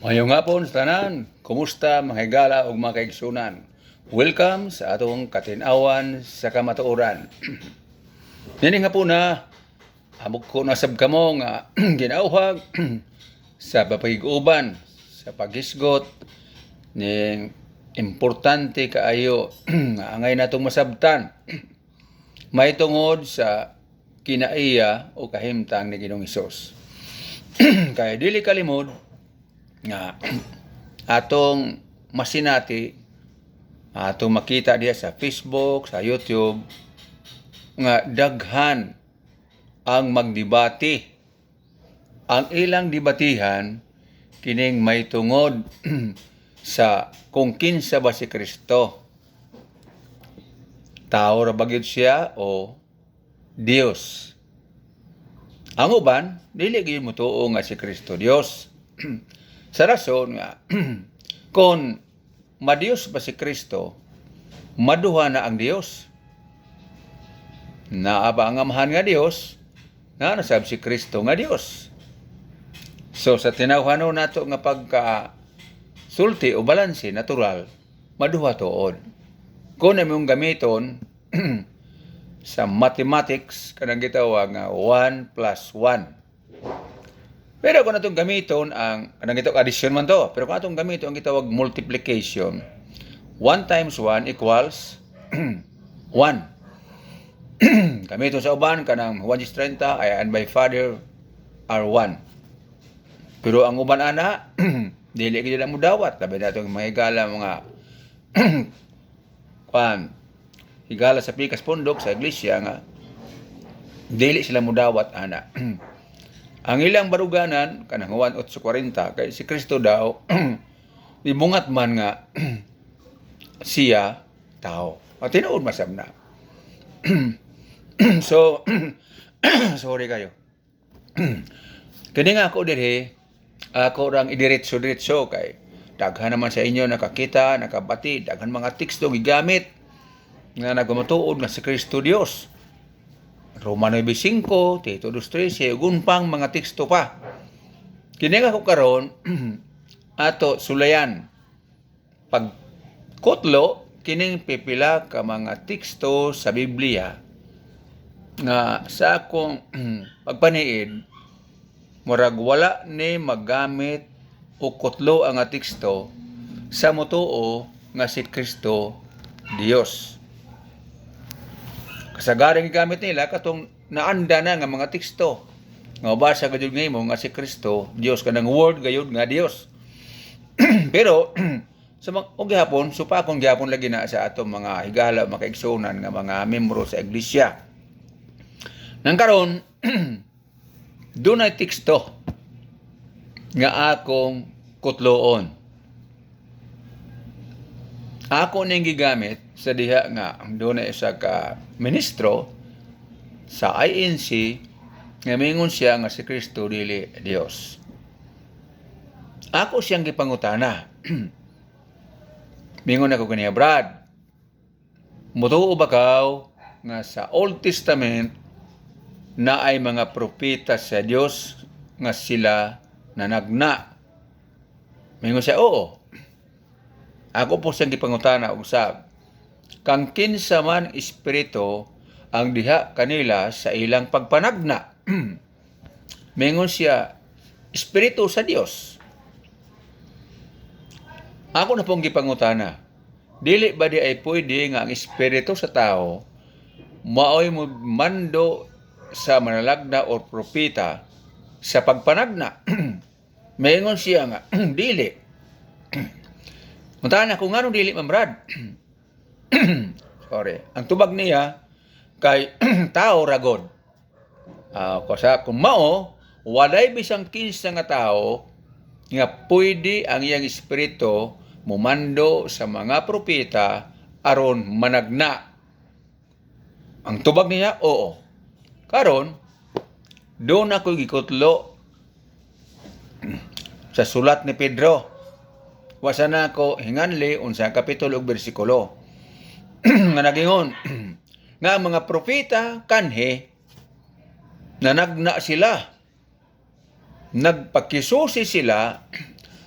Mayong hapon sa tanan, kumusta mga higala ug mga kaigsunan? Welcome sa atong katinawan sa kamatuoran. Nini nga po na amok ko nasab kamo nga ginauhag sa papahig-uban sa paghisgot ning importante kaayo nga angay natong masabtan may tungod sa kinaiya o kahimtang ni Ginoong Hesus. Kaya dili kalimod nga atong masinati, atong makita diya sa Facebook, sa YouTube nga daghan ang magdebate. Ang ilang debatihan kining may tungod sa kung kinsa ba si Kristo. Tao ra ba gyud siya o Dios? Ang uban dili gyud motuo nga si Kristo Dios. Sa rason nga, kung madiyos ba si Kristo, maduha na ang Diyos. Naa ba ang amahan nga Diyos, na nasab si Kristo nga Diyos. So sa tinawhano nato nga pagka-sulti o balanse, natural, maduha tuod. Kung namang gamiton sa mathematics, kanang gitawag nga 1 plus 1. Pero kung atong gamiton ang, kanang gitawag addition man to, pero kung atong gamiton ang gitawag multiplication, 1 times 1 equals 1. Gamiton sa uban, kanang 1 is 30, I and my father are 1. Pero ang uban ana, dili gid na mo dawat. Labi na itong mga higala, mga higala sa pikas pundok, sa iglesia nga, dili sila mo dawat ana. Ang ilang baruganan, kanang 1:40, kay si Kristo daw, ibungat man nga siya tao. O tinuod masab na. So, sorry kayo. Kani nga ako diri, ako rang idiretso-diretso kay daghan naman sa inyo nakakita, nakabati, daghan mga teksto gigamit nga nagmatuod nga si Kristo Dios. Romano 9:5, Tito 2:13, gunpang mga teksto pa. Kini nga ko karon ato sulayan. Pag kutlo kining pipila ka mga teksto sa Biblia nga sa akong pagpaniid murag wala ni magamit o kutlo ang teksto sa motuo nga si Kristo Dios. Kasagaran gamit nila katong naanda na nga mga teksto. Nga basa gayud ngaymo nga si Kristo Dios, kanang word gayud nga Dios. Pero sa mga gihapon, supakon gihapon lagi na sa atong mga higala, mga kaigsunan nga mga membro sa iglesia. Nang karon dunay teksto nga akong kutloon. Ako ning gigamit sa diha nga doon na isa ka ministro sa INC nga mingon siya nga si Kristo dili Dios. Ako siyang gipangutana. Mingon ako kaniya, Brad, mutuo ba kaw nga sa Old Testament na ay mga propeta sa Dios nga sila nanagna? Mingon siya, oo. Ako po siyang gipangutana usab. Kang kinsa man espiritu ang diha kanila sa ilang pagpanagna. Mingon siya, espiritu sa Dios. Ako na pong gipangutana. Dili ba di ay pwede nga ang espiritu sa tao maoy mo mando sa manalagna o propeta sa pagpanagna? Mingon siya nga, dili. Muntahan ako nga nung dili man, Brad. Sorry. Ang tubag niya kay tao ragod. Kung mao, walay bisang kinsa nga tao nga pwede ang iyang espiritu mumando sa mga propeta aron managna. Ang tubag niya, oo. Karon, doon ako gikutlo sa sulat ni Pedro. Wasa na ako hinganli unsa kapitulo ug bersikulo. Nga nagingon nga ang mga propeta kanhe nanagna sila, nagpakisusi sila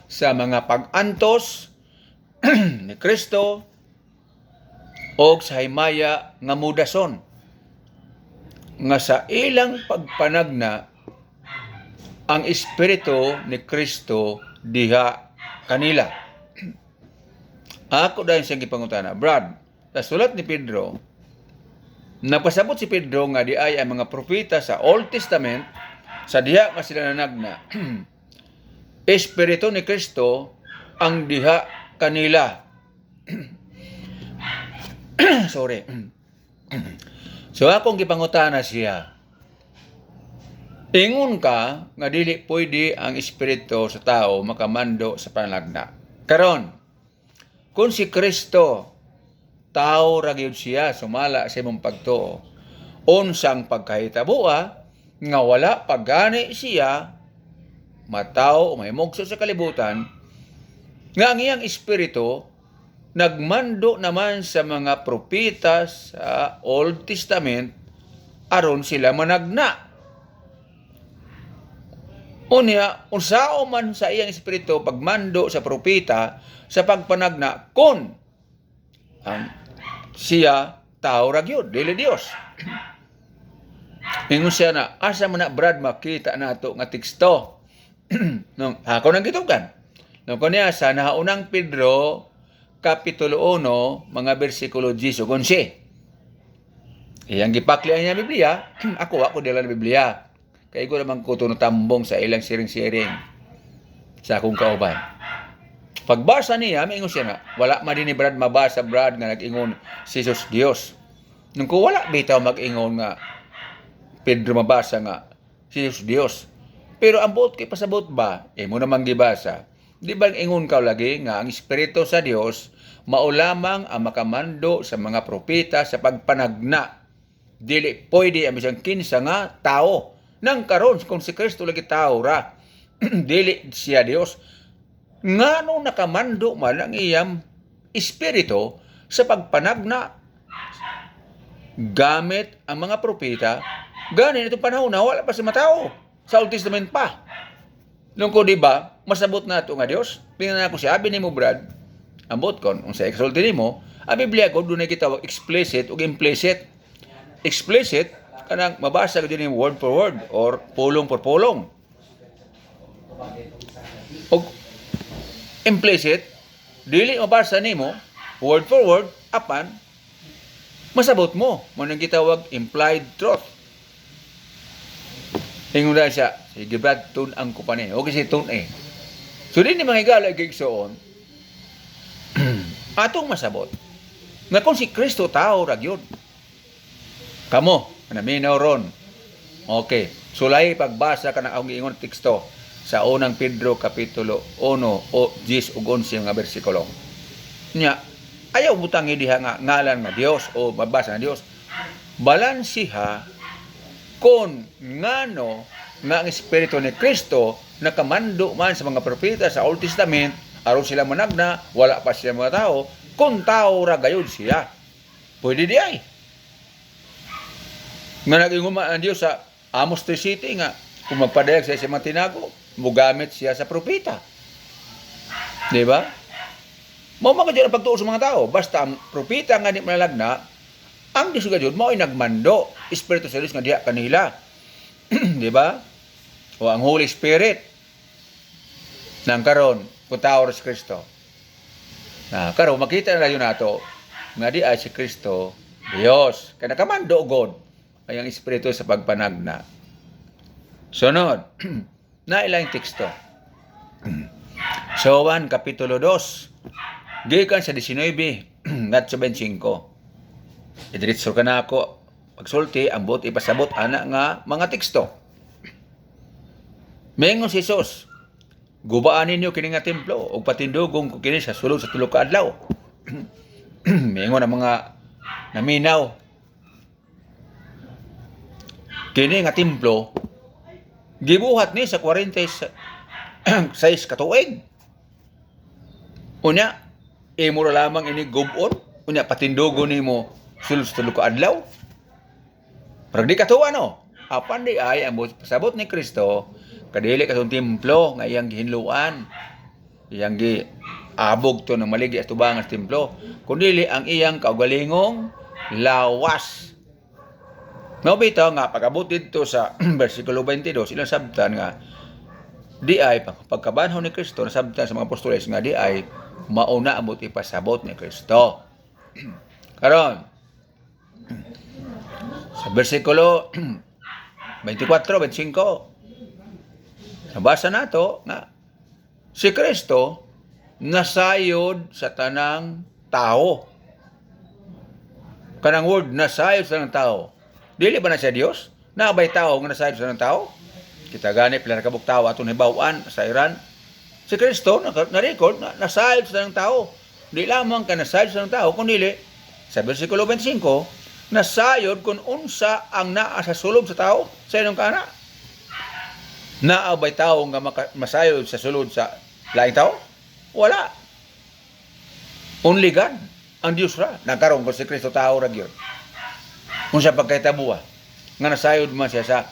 sa mga pag-antos ni Kristo o sa himaya nga mudason nga sa ilang pagpanagna ang Espiritu ni Kristo diha kanila. Ako dahil siyang gipangutana, Brad, sa sulat ni Pedro, napasabot si Pedro nga di ay ang mga propeta sa Old Testament sa diha nga sila nanagna. Espiritu ni Kristo ang diha kanila. Sorry. So akong gipangutana siya, ingon ka nga dili pwede ang espiritu sa tao makamando sa panalagna. Karon, kung si Kristo tao ra gyud siya sumala sa imong pagtuo, unsang pagkahitabo nga wala pagani siya mataw o mahimugso sa kalibutan nga ang iyang espiritu nagmando naman sa mga propeta sa Old Testament aron sila managna. Unya, unsao man sa iyang espiritu pagmando sa propeta sa pagpanagna kun ang siya tao ra gyud dili Dios. Ingon siya na asa man na Brad makita nato nga teksto. Nung ako nang gitugan. Nung kaniya sa naunang Pedro kapitulo 1 mga bersikulo 10 ug 11. Iyang gipaklian niya Biblia, ako dila na Biblia. Kaya ko naman ko tambong sa ilang siring-siring sa akong kauban. Pagbasa niya, maingon siya na, wala man din ni Brad mabasa, Brad, nga nag-ingon si Jesus Dios. Nung ko wala bitaw mag-ingon nga, Pedro mabasa nga, si Jesus Dios. Pero ang buot kay pasabot ba, mo namang gibasa. Di ba ingon ka lagi nga ang Espiritu sa Dios, maulamang ang makamando sa mga propeta sa pagpanagna. Dili pwede ang isang kinsa nga tao. Nang karon kung si Kristo lagi tao ra, dili siya Dios. Ngano nakamando man ang iyang espiritu sa pagpanagna gamit ang mga propeta ganin itong panahon na wala pa sa matao sa Old Testament pa. Nung ko diba masabot na ito nga Dios, tingnan ako siya abi nimo Brad, ambot kon unsa exalted nimo, ang Biblia ko dunay kitawag explicit ug implicit. Explicit kanang mabasa ko din word for word or pulong for pulong. Og implicit, dili mabasa nimo word for word apan masabot mo. Manang gitawag implied truth. Ingon na siya, sige Brad, tun ang kupane. O kasi tun So din ni mga higala gigsoon, atong masabot nga kung si Kristo tao ra gyud. Kamo, naminaw ron. Okay, sulay pagbasa ka na ang ingon teksto sa unang Pedro kapitulo 1 o 10 ug 11 nga bersikulo. Nya, ayaw butangi diha nga ngalan nga Dios o mabasa nga Dios. Balansiha kon ngano nga ang Espiritu ni Kristo nakamando man sa mga propeta sa Old Testament aron sila managna, wala pa siya mga tao, kung tao ra gayud siya. Pwede di ay. Nga nag-ingon man ang Dios sa Amos 3:7 nga kung magpadayag sa mga tinago, mugamit siya sa propeta. Di ba? Mao man gyud ang pagtuo sa mga tao, basta ang propeta nga di manalagna, ang Dios gyud mao ay nagmando, Espiritu sa Dios nga diha kanila. Di ba? O ang Holy Spirit nang karon kung tao si Kristo. Karon makita na yun nato nga di ay si Kristo Dios. Kaya nakamando God ay ang Espiritu sa pagpanagna. Sunod, na ilang teksto. So, 1, kapitulo 2, gikan sa 19, ngat 25. Idiritso ka na ako, pagsulti, ambot, ipasabot, anak nga, mga teksto. Mengon si Jesus, gubaan ninyo kini nga templo, o patindugong ko kini sa sulod sa tulo ka adlaw. Mengon ang mga naminaw. Kini nga templo, gibuhat ni sa 46 katuig. Unya, imo ra lamang ini gubon, unya patindugo nimo sulod sa tulo ka adlaw. Pero di katuwa no. Apan di ay ang pasabot ni Kristo kadili katong templo nga iyang gihinluan. iyang gi abog to ng maligi at tubang sa templo, kundi ang iyang kaugalingong lawas. Mabitaw nga pagabot dito sa bersikulo 22, ilang sabtan nga di ay pagkabanhaw ni Kristo, nasabtan sa mga apostoles nga di ay mauna amot ipasabot ni Kristo. Karon sa bersikulo 24, 25, nabasa nato nga si Kristo nasayod sa tanang tao. Kanang word nasayod sa tanang tao. Dili ba na siya Dios? Naabay tao nga nasayod sa tanang tao? Kita gani pila kabuk tao aton hibaw-an sa Iran. Si Kristo na-record na nasayod sa tanang tao. Di lamang ka nasayod sa tanang tao kundi sa bersikulo 25 nasayod kung unsa ang naa sa sulod sa tao sa inong kana. Naabay tao nga masayod sa sulod sa laing tao? Wala. Only God, ang Diyos ra. Nagkaroon ko si Kristo tao ra gyud. Unsa pagkahitabuha nga nasayod man siya sa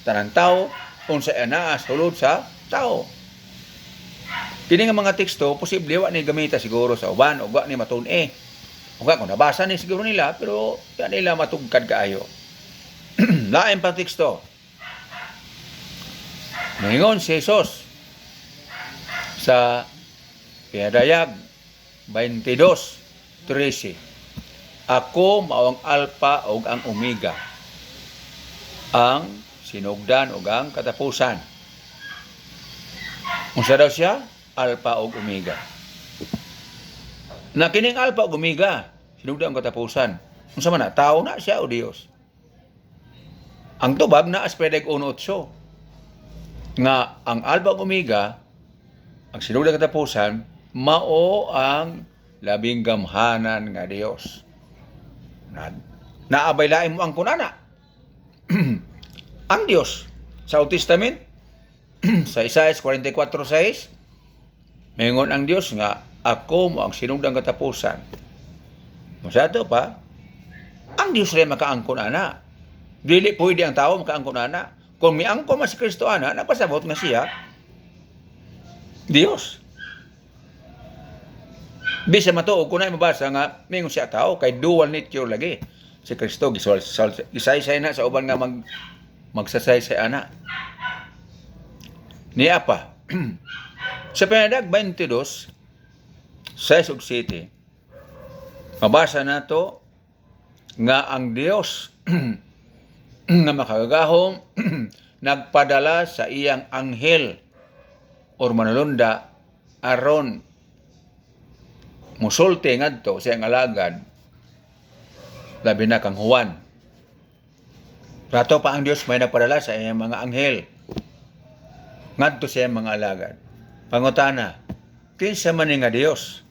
tanang tao, unsa naa sulod sa tao. Kini nga mga teksto posible wa ni gamita siguro sa uban o wa ni matun-e. O kung nabasa ni siguro nila pero yan nila matugkad kaayo. Lain pang teksto. Ningon si Jesus sa Pinadayag 22:13. Ako mao ang Alpha ug ang Omega, ang sinugdan ug ang katapusan. Unsa daw siya? Alpha ug Omega. Na kining Alpha ug Omega, sinugdan ug katapusan. Unsa man na? Tao na siya o Dios? Ang tubag na aspedeg 1:8 nga ang Alpha ug Omega, ang sinugdan ug katapusan, mao ang labing gamhanan nga Dios. Naabay lain mo ang kunana. Ang Dios sa Old Testament sa Isaiah 44:6 mingon ang Dios nga ako mo ang sinugdang katapusan. Masyado pa ang Dios rin makaangkon ana. Dili pwede ang tao makaangkon ana. Kung miangkon man si Kristo ana, nagpasabot nga siya Dios. Bisa matuog kunay mabasa nga mingon siya tao kay dual nature lagi. Si Kristo gisaysay na sa uban nga magsasaysay ana. Niya pa. Sa Pinadayag 22, 6 ug 7, mabasa nato nga ang Dios nga makagahom nagpadala sa iyang anghel or manulunda aron musulti ngadto sa iyang alagad labi na kang Juan. Rato pa ang Dios may nagpadala sa iyang mga anghel ngadto sa iyang mga alagad. Pangutana, kinsa man ni nga Dios?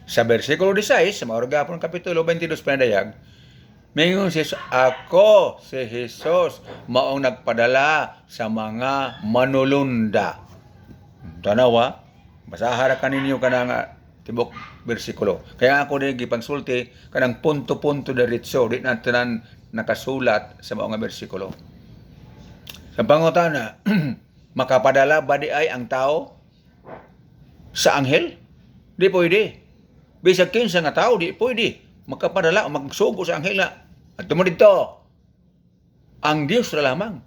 Sa bersikulo 16 sa maurag gapon kapitulo 22 Pinadayag, mingon si ako si Jesus maong nagpadala sa mga manulunda. Tanawa, basahan ka ninyo kanang tibok bersikulo. Kaya ako din gipangsulti kanang punto-punto diretso di na tanan nakasulat sa mga bersikulo. Sa pangutana, makapadala ba di ay ang tao sa anghel? Di pwede. Bisag kinsa nga tao di pwede makapadala o magsugo sa anghel na. At tumo dito, ang Dios ra lamang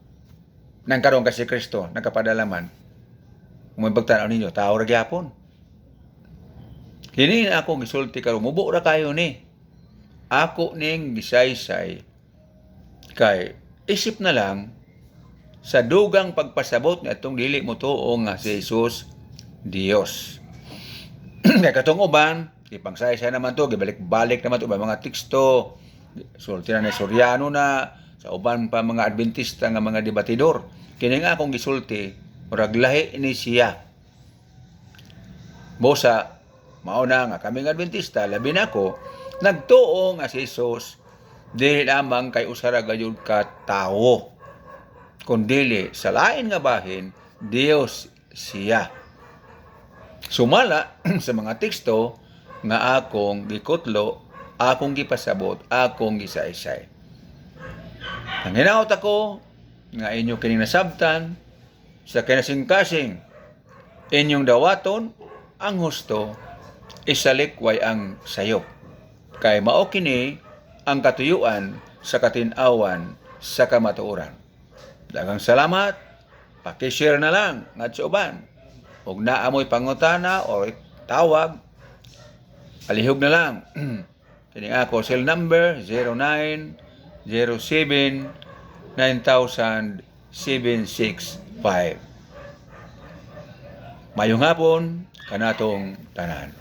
nang karon ka si Kristo nakapadala man. Kung pagtanaw ninyo, tao ra gyapon. Kini na ako gisulti karon mubo ra kayo ni. Ako ning gisaysay kay isip na lang sa dugang pagpasabot nga itong dili mo tuo nga si Jesus Dios. Kaya katong uban, ipangsay-say naman to, gibalik-balik naman to mga teksto. Sulti na Soriano na, sa uban pa mga Adventista nga mga debatidor. Kini nga akong gisulti, murag lahi ni siya. Bosa, mauna nga kaming Adventista, labi na ko, nagtuo nga si Jesus, dili lamang kay usara gayud ka tao. Kundili sa lain nga bahin, Dios siya. Sumala sa mga teksto nga akong gikutlo, akong gipasabot, akong gisaysay. Ang hinaot ako nga inyo kining nasabtan sa kinasing-kasing Inyong dawaton ang husto isalikway ang sayo. Kay mao kini ang katuyuan sa katin-awan sa kamatuoran. Daghang salamat. Paki-share na lang ngadto sa uban. Ug naamoy pangutana o tawag, alihog na lang. Kini ako cell number 0907-9000-765. Mayong hapon kanatong tanan.